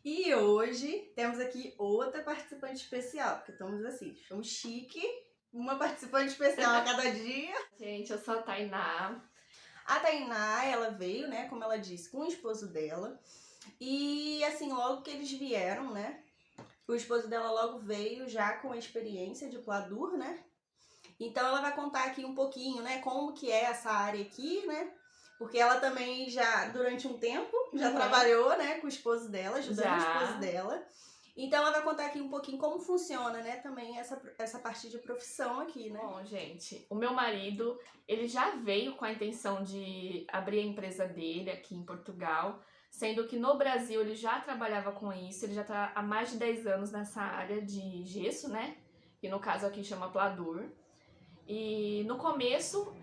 E hoje temos aqui outra participante especial, porque estamos chique, uma participante especial a cada dia. Gente, eu sou a Tainá. A Tainá, ela veio, né, como ela disse, com o esposo dela. E assim, logo que eles vieram, né, o esposo dela logo veio já com a experiência de Pladur, né? Então ela vai contar aqui um pouquinho, né, como que é essa área aqui, né? Porque ela também já, durante um tempo, já trabalhou, né, com o esposo dela, ajudando o esposo dela. Então ela vai contar aqui um pouquinho como funciona, né, também essa parte de profissão aqui, né? Bom, gente, o meu marido, ele já veio com a intenção de abrir a empresa dele aqui em Portugal, sendo que no Brasil ele já trabalhava com isso, ele já está há mais de 10 anos nessa área de gesso, né? E no caso aqui chama Pladur. E no começo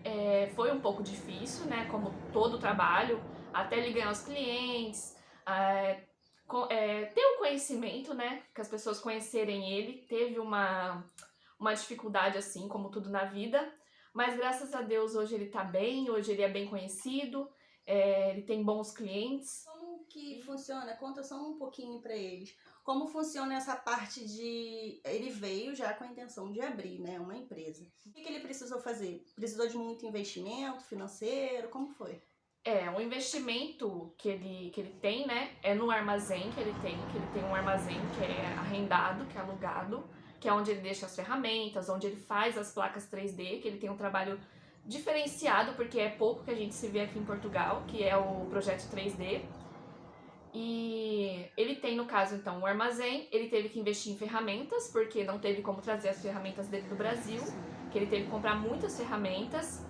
foi um pouco difícil, né? Como todo trabalho, até ele ganhar os clientes, ter o conhecimento, né? Que as pessoas conhecerem ele. Teve uma dificuldade assim, como tudo na vida. Mas graças a Deus hoje ele tá bem, hoje ele é bem conhecido, ele tem bons clientes. Como que funciona? Conta só um pouquinho para eles. Como funciona essa parte de... Ele veio já com a intenção de abrir, né, uma empresa. O que ele precisou fazer? Precisou de muito investimento financeiro? Como foi? O investimento que ele tem, né, é no armazém que ele tem um armazém que é arrendado, que é alugado, que é onde ele deixa as ferramentas, onde ele faz as placas 3D, que ele tem um trabalho diferenciado, porque é pouco que a gente se vê aqui em Portugal, que é o projeto 3D. E ele tem, no caso, então, um armazém, ele teve que investir em ferramentas, porque não teve como trazer as ferramentas dele do Brasil, que ele teve que comprar muitas ferramentas.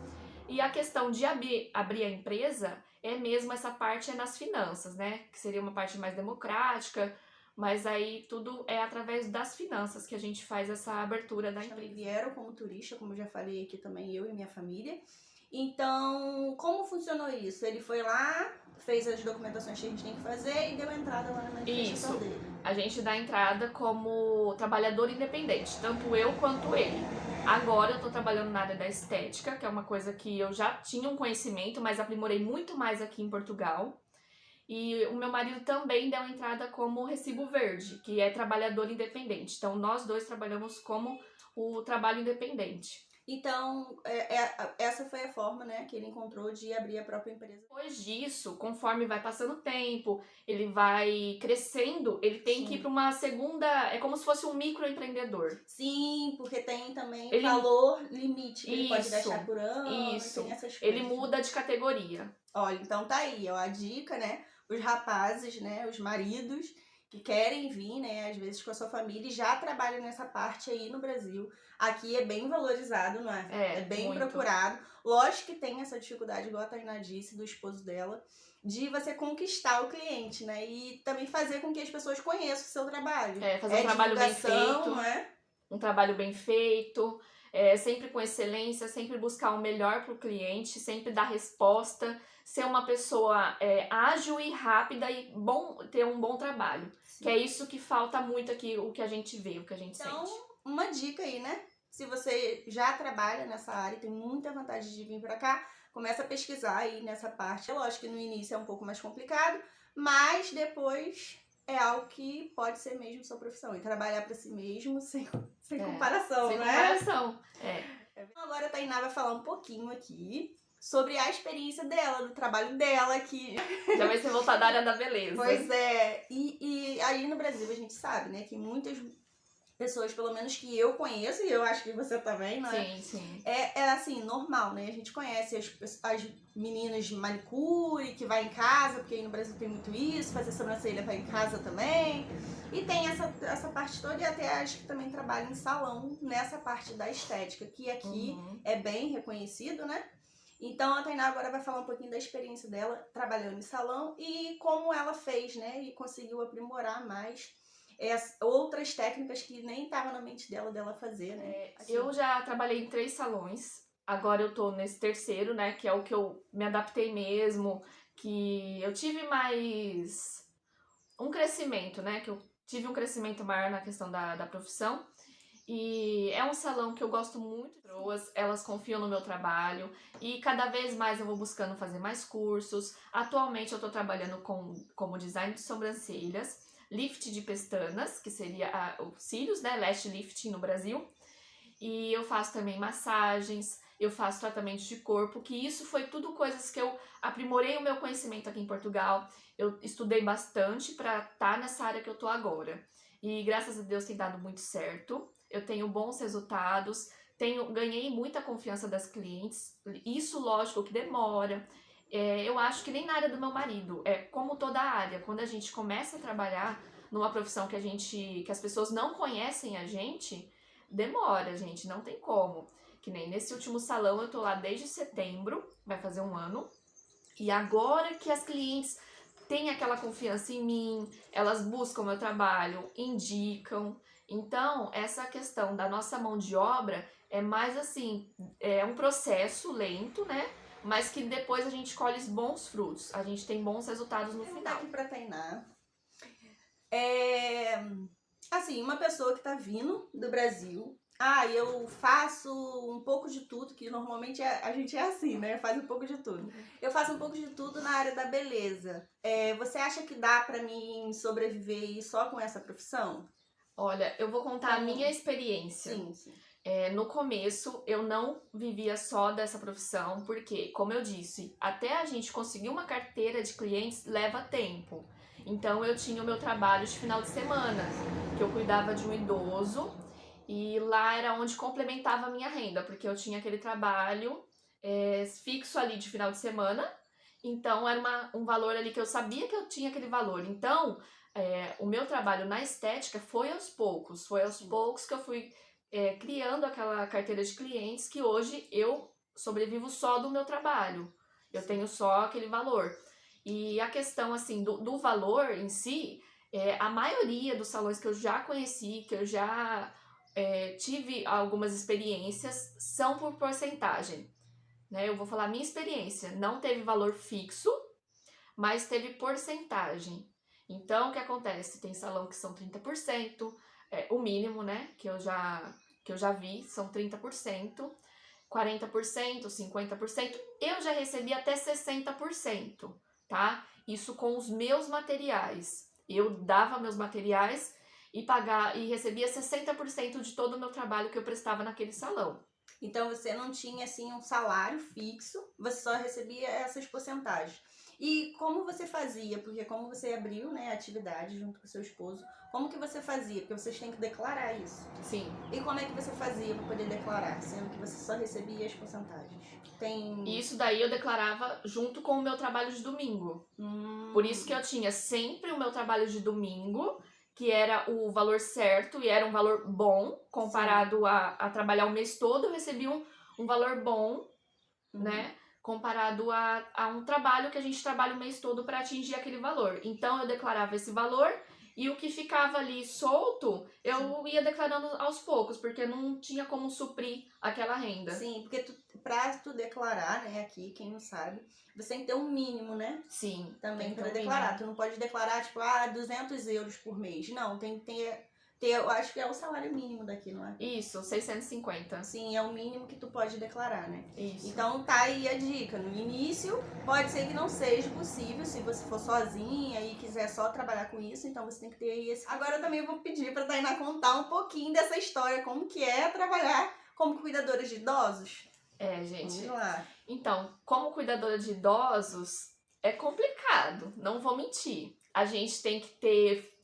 E a questão de abrir a empresa é mesmo essa parte nas finanças, né? Que seria uma parte mais democrática, mas aí tudo é através das finanças que a gente faz essa abertura da empresa. Vieram como turista, como eu já falei aqui também, eu e minha família. Então, como funcionou isso? Ele foi lá, fez as documentações que a gente tem que fazer e deu entrada lá na manifestação dele. A gente dá entrada como trabalhador independente, tanto eu quanto ele. Agora eu tô trabalhando na área da estética, que é uma coisa que eu já tinha um conhecimento, mas aprimorei muito mais aqui em Portugal. E o meu marido também deu entrada como recibo verde, que é trabalhador independente. Então nós dois trabalhamos como o trabalho independente. Então, essa foi a forma, né, que ele encontrou de abrir a própria empresa. Depois disso, conforme vai passando o tempo, ele vai crescendo, ele tem que ir para uma segunda... É como se fosse um microempreendedor. Sim, porque tem também valor limite que ele pode gastar por ano. Isso, tem essas coisas. Ele muda de categoria. Olha, então tá aí, ó, a dica, né? Os rapazes, né, os maridos que querem vir, né, às vezes com a sua família e já trabalham nessa parte aí no Brasil. Aqui é bem valorizado, não é? É bem muito procurado. Lógico que tem essa dificuldade, igual a Tainá disse, do esposo dela, de você conquistar o cliente, né? E também fazer com que as pessoas conheçam o seu trabalho. Fazer um trabalho bem feito, não é? Um trabalho bem feito, sempre com excelência, sempre buscar o melhor para o cliente, sempre dar resposta, ser uma pessoa ágil e rápida e ter um bom trabalho. Sim. Que é isso que falta muito aqui, o que a gente vê, o que a gente sente. Então, uma dica aí, né? Se você já trabalha nessa área e tem muita vontade de vir para cá, começa a pesquisar aí nessa parte. É lógico que no início é um pouco mais complicado, mas depois é algo que pode ser mesmo sua profissão. E trabalhar para si mesmo sem comparação, sem né? comparação, Agora a Tainá vai falar um pouquinho aqui sobre a experiência dela, do trabalho dela aqui. Já vai ser voltada à área da beleza. Pois é. E aí no Brasil a gente sabe, né, que muitas pessoas, pelo menos que eu conheço, e eu acho que você também, não é? Sim, sim. É assim, normal, né? A gente conhece as meninas de manicure, que vai em casa, porque aí no Brasil tem muito isso, fazer sobrancelha vai em casa também. E tem essa parte toda, e até acho que também trabalha em salão, nessa parte da estética, que aqui é bem reconhecido, né? Então a Tainá agora vai falar um pouquinho da experiência dela trabalhando em salão e como ela fez, né? E conseguiu aprimorar mais outras técnicas que nem estavam na mente dela fazer, né? Assim. Eu já trabalhei em 3 salões, agora eu tô nesse terceiro, né, que é o que eu me adaptei mesmo, que eu tive mais um crescimento, né, que eu tive um crescimento maior na questão da profissão. E é um salão que eu gosto muito, elas confiam no meu trabalho e cada vez mais eu vou buscando fazer mais cursos. Atualmente eu tô trabalhando como design de sobrancelhas, lift de pestanas, que seria os cílios, né? Lash lifting no Brasil. E eu faço também massagens, eu faço tratamentos de corpo, que isso foi tudo coisas que eu aprimorei o meu conhecimento aqui em Portugal. Eu estudei bastante para estar nessa área que eu tô agora. E graças a Deus tem dado muito certo. Eu tenho bons resultados, ganhei muita confiança das clientes. Isso, lógico, que demora. Eu acho que nem na área do meu marido, é como toda área, quando a gente começa a trabalhar numa profissão que as pessoas não conhecem a gente, demora, gente, não tem como. Que nem nesse último salão eu tô lá desde setembro, vai fazer um ano, e agora que as clientes têm aquela confiança em mim, elas buscam meu trabalho, indicam. Então, essa questão da nossa mão de obra é mais assim, é um processo lento, né? Mas que depois a gente colhe bons frutos, a gente tem bons resultados no final. Aqui pra Tainá. Assim, uma pessoa que tá vindo do Brasil. Eu faço um pouco de tudo, que normalmente a gente é assim, né? Faz um pouco de tudo. Eu faço um pouco de tudo na área da beleza. Você acha que dá pra mim sobreviver só com essa profissão? Olha, eu vou contar a minha experiência. Sim. No começo, eu não vivia só dessa profissão, porque, como eu disse, até a gente conseguir uma carteira de clientes leva tempo. Então, eu tinha o meu trabalho de final de semana, que eu cuidava de um idoso, e lá era onde complementava a minha renda, porque eu tinha aquele trabalho fixo ali de final de semana, então era um valor ali que eu sabia que eu tinha aquele valor. Então, o meu trabalho na estética foi aos poucos que eu fui criando aquela carteira de clientes que hoje eu sobrevivo só do meu trabalho. Eu tenho só aquele valor. E a questão, assim, do valor em si, a maioria dos salões que eu já conheci, que eu já tive algumas experiências, são por porcentagem. Né? Eu vou falar a minha experiência. Não teve valor fixo, mas teve porcentagem. Então, o que acontece? Tem salão que são 30%, o mínimo, né, que eu já vi, são 30%, 40%, 50%. Eu já recebi até 60%, tá? Isso com os meus materiais. Eu dava meus materiais e recebia 60% de todo o meu trabalho que eu prestava naquele salão. Então, você não tinha, assim, um salário fixo, você só recebia essas porcentagens. E como você fazia? Porque como você abriu, né, a atividade junto com seu esposo, como que você fazia? Porque vocês têm que declarar isso. Sim. E como é que você fazia para poder declarar, sendo que você só recebia as porcentagens? Isso daí eu declarava junto com o meu trabalho de domingo. Por isso que eu tinha sempre o meu trabalho de domingo, que era o valor certo e era um valor bom, comparado a trabalhar o mês todo, eu recebi um valor bom, né? Comparado a um trabalho que a gente trabalha o mês todo para atingir aquele valor. Então, eu declarava esse valor e o que ficava ali solto, eu ia declarando aos poucos, porque não tinha como suprir aquela renda. Sim, porque pra tu declarar, né, aqui, quem não sabe, você tem que ter um mínimo, né? Sim. Também para declarar. Tu não pode declarar, tipo, 200 euros por mês. Não, tem que ter, eu acho que é o salário mínimo daqui, não é? Isso, 650. Sim, é o mínimo que tu pode declarar, né? Isso. Então tá aí a dica. No início, pode ser que não seja possível, se você for sozinha e quiser só trabalhar com isso, então você tem que ter aí esse... Agora eu também vou pedir pra Tainá contar um pouquinho dessa história, como que é trabalhar como cuidadora de idosos. Gente. Vamos lá. Então, como cuidadora de idosos, é complicado, não vou mentir. A gente tem que ter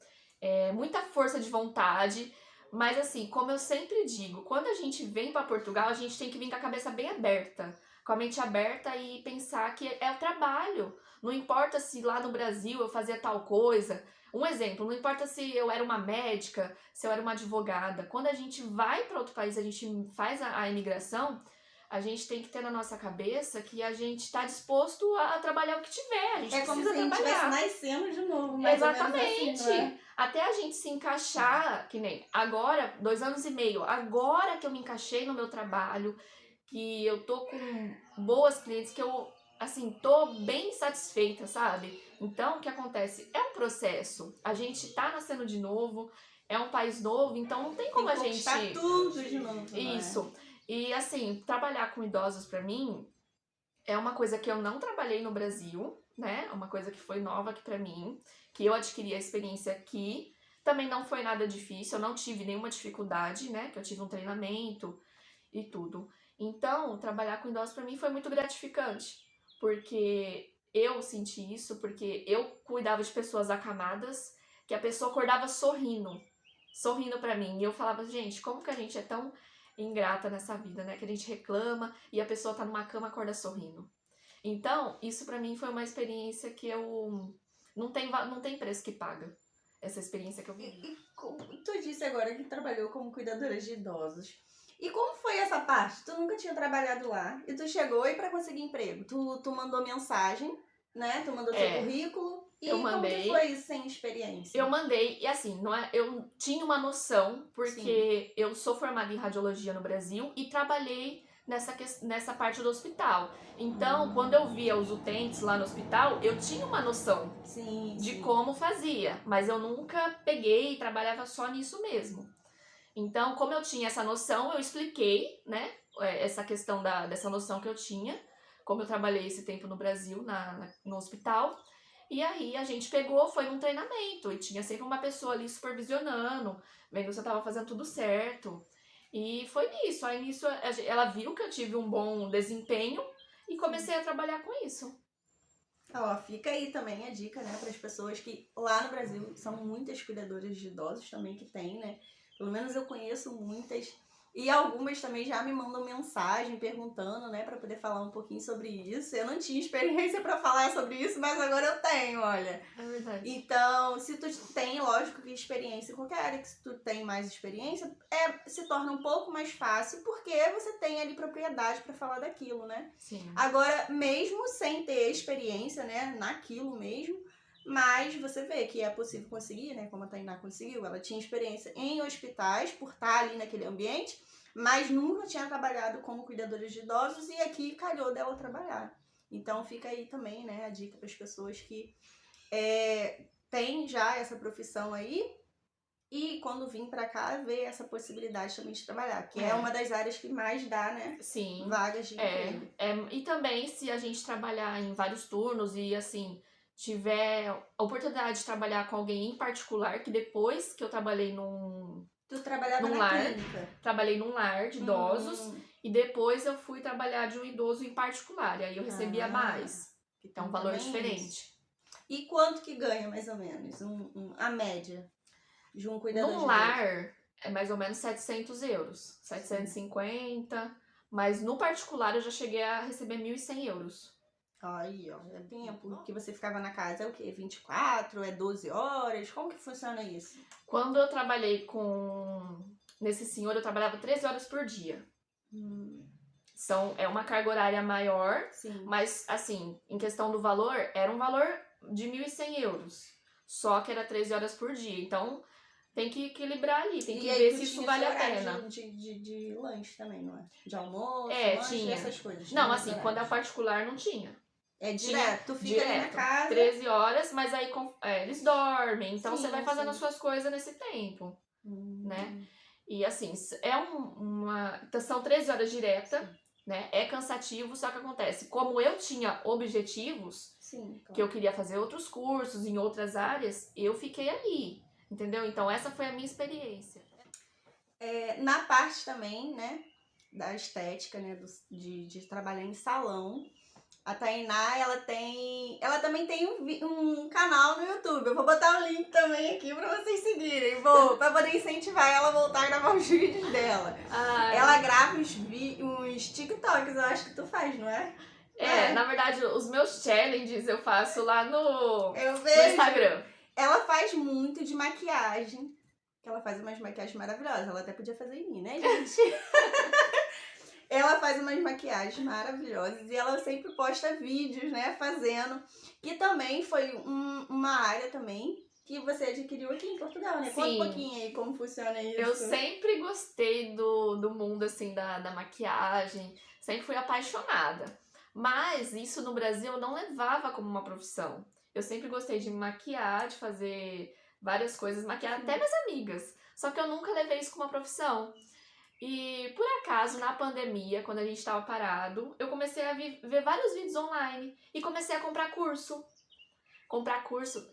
muita força de vontade, mas assim, como eu sempre digo, quando a gente vem para Portugal, a gente tem que vir com a cabeça bem aberta, com a mente aberta e pensar que é o trabalho. Não importa se lá no Brasil eu fazia tal coisa. Um exemplo, não importa se eu era uma médica, se eu era uma advogada. Quando a gente vai para outro país, a gente faz a imigração, a gente tem que ter na nossa cabeça que a gente está disposto a trabalhar o que tiver. A gente como precisa se a gente trabalhar. estivesse nascendo de novo. Mais Exatamente. Ou menos assim, não é? Até a gente se encaixar, que nem agora, 2 anos e meio, agora que eu me encaixei no meu trabalho, que eu tô com boas clientes, que eu, assim, tô bem satisfeita, sabe? Então, o que acontece? É um processo. A gente tá nascendo de novo, é um país novo, então não tem como a gente... Tem que conquistar tudo de novo, Isso. E, assim, trabalhar com idosos pra mim é uma coisa que eu não trabalhei no Brasil. né? Uma coisa que foi nova aqui pra mim, que eu adquiri a experiência aqui. Também não foi nada difícil, eu não tive nenhuma dificuldade, né? Que eu tive um treinamento e tudo. Então, trabalhar com idosos pra mim foi muito gratificante, porque eu senti isso, porque eu cuidava de pessoas acamadas, que a pessoa acordava sorrindo pra mim. E eu falava, gente, como que a gente é tão ingrata nessa vida, né? Que a gente reclama e a pessoa tá numa cama, acorda sorrindo. Então, isso pra mim foi uma experiência que eu não tem preço que paga. Essa experiência que eu vivi. Tu disse agora que trabalhou como cuidadora de idosos. E como foi essa parte? Tu nunca tinha trabalhado lá e tu chegou e para conseguir emprego, tu mandou mensagem, né? Tu mandou teu currículo e eu mandei, como que foi isso sem experiência? Eu mandei, e assim, não é, eu tinha uma noção, porque eu sou formada em radiologia no Brasil e trabalhei nessa parte do hospital. Então, quando eu via os utentes lá no hospital, eu tinha uma noção de como fazia, mas eu nunca peguei e trabalhava só nisso mesmo. Então, como eu tinha essa noção, eu expliquei, né, essa questão dessa noção que eu tinha, como eu trabalhei esse tempo no Brasil, no hospital. E aí a gente pegou, foi num treinamento, e tinha sempre uma pessoa ali supervisionando, vendo se eu tava fazendo tudo certo. E foi nisso. Aí nisso ela viu que eu tive um bom desempenho e comecei a trabalhar com isso. Ó, fica aí também a dica, né, para as pessoas que lá no Brasil são muitas cuidadoras de idosos também que tem, né? Pelo menos eu conheço muitas. E algumas também já me mandam mensagem perguntando, né, para poder falar um pouquinho sobre isso. Eu não tinha experiência para falar sobre isso, mas agora eu tenho, olha. É verdade. Então, se tu tem, lógico que experiência em qualquer área que tu tem mais experiência, se torna um pouco mais fácil, porque você tem ali propriedade para falar daquilo, né? Sim. Agora, mesmo sem ter experiência, né, naquilo mesmo, mas você vê que é possível conseguir, né? Como a Tainá conseguiu. Ela tinha experiência em hospitais, por estar ali naquele ambiente, mas nunca tinha trabalhado como cuidadora de idosos e aqui calhou dela trabalhar. Então fica aí também, né, a dica para as pessoas que têm já essa profissão aí e quando vim para cá ver essa possibilidade também de trabalhar, que é uma das áreas que mais dá, né? Sim. Vagas de emprego. E também se a gente trabalhar em vários turnos e assim tiver a oportunidade de trabalhar com alguém em particular, que depois que eu trabalhei Tu trabalhava num na lar, clínica? Trabalhei num lar de idosos e depois eu fui trabalhar de um idoso em particular, e aí eu recebia mais. Então, um valor diferente. E quanto que ganha, mais ou menos, a média de um cuidador de idoso? Num lar, é mais ou menos 700 euros, 750, mas no particular eu já cheguei a receber 1.100 euros. Aí, ó, é tempo que você ficava na casa, é o quê? 24? É 12 horas? Como que funciona isso? Quando eu trabalhei nesse senhor, eu trabalhava 13 horas por dia. É uma carga horária maior, mas, assim, em questão do valor, era um valor de 1.100 euros. Só que era 13 horas por dia. Então, tem que equilibrar ali, tem que ver se isso vale a pena. De lanche também, não é? De almoço, lanche, tinha essas coisas. Não, assim, quando é particular, não tinha. É direto, tu fica ali na casa. 13 horas, mas aí eles dormem, então você vai fazendo as suas coisas nesse tempo, né? E assim, são 13 horas direta, né? É cansativo, só que acontece, como eu tinha objetivos, que eu queria fazer outros cursos em outras áreas, eu fiquei ali, entendeu? Então essa foi a minha experiência. Na parte também, né, da estética, né, de trabalhar em salão, a Tainá, ela também tem um canal no YouTube. Eu vou botar o link também aqui pra vocês seguirem. Pra poder incentivar ela a voltar a gravar os vídeos dela. Ela grava uns TikToks, eu acho que tu faz, não é? Na verdade, os meus challenges eu faço lá no Eu vejo. No Instagram. Ela faz muito de maquiagem. Ela faz umas maquiagens maravilhosas. Ela até podia fazer em mim, né, gente? Ela faz umas maquiagens maravilhosas e ela sempre posta vídeos, né, fazendo. Que também foi uma área também que você adquiriu aqui em Portugal, né? Conta um pouquinho aí como funciona isso. Eu sempre gostei do mundo, assim, da maquiagem. Sempre fui apaixonada. Mas isso no Brasil eu não levava como uma profissão. Eu sempre gostei de me maquiar, de fazer várias coisas, maquiar até minhas amigas. Só que eu nunca levei isso como uma profissão. E por acaso, na pandemia, quando a gente estava parado, eu comecei a ver vários vídeos online e comecei a comprar curso.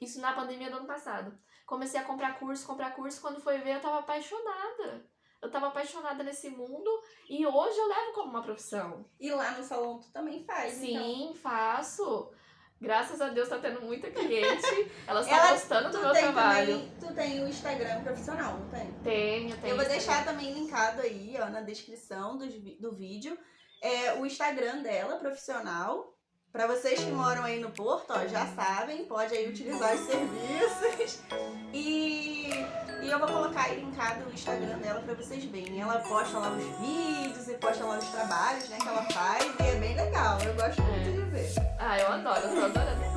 Isso na pandemia do ano passado. Comecei a comprar curso. Quando foi ver, eu tava apaixonada. Eu tava apaixonada nesse mundo e hoje eu levo como uma profissão. E lá no salão tu também faz, Sim, então. faço. Graças a Deus tá tendo muita cliente. Elas estão gostando do meu trabalho. Tu tem o Instagram profissional, não tem? Tenho. Eu vou deixar também linkado aí, ó, na descrição do vídeo. O Instagram dela, profissional. Pra vocês que moram aí no Porto, ó, já sabem, pode aí utilizar os serviços. E eu vou colocar aí linkado o Instagram dela pra vocês verem. Ela posta lá os vídeos e posta lá os trabalhos, né, que ela faz. E é bem legal, eu gosto muito de ver. Eu adoro, eu tô adorando.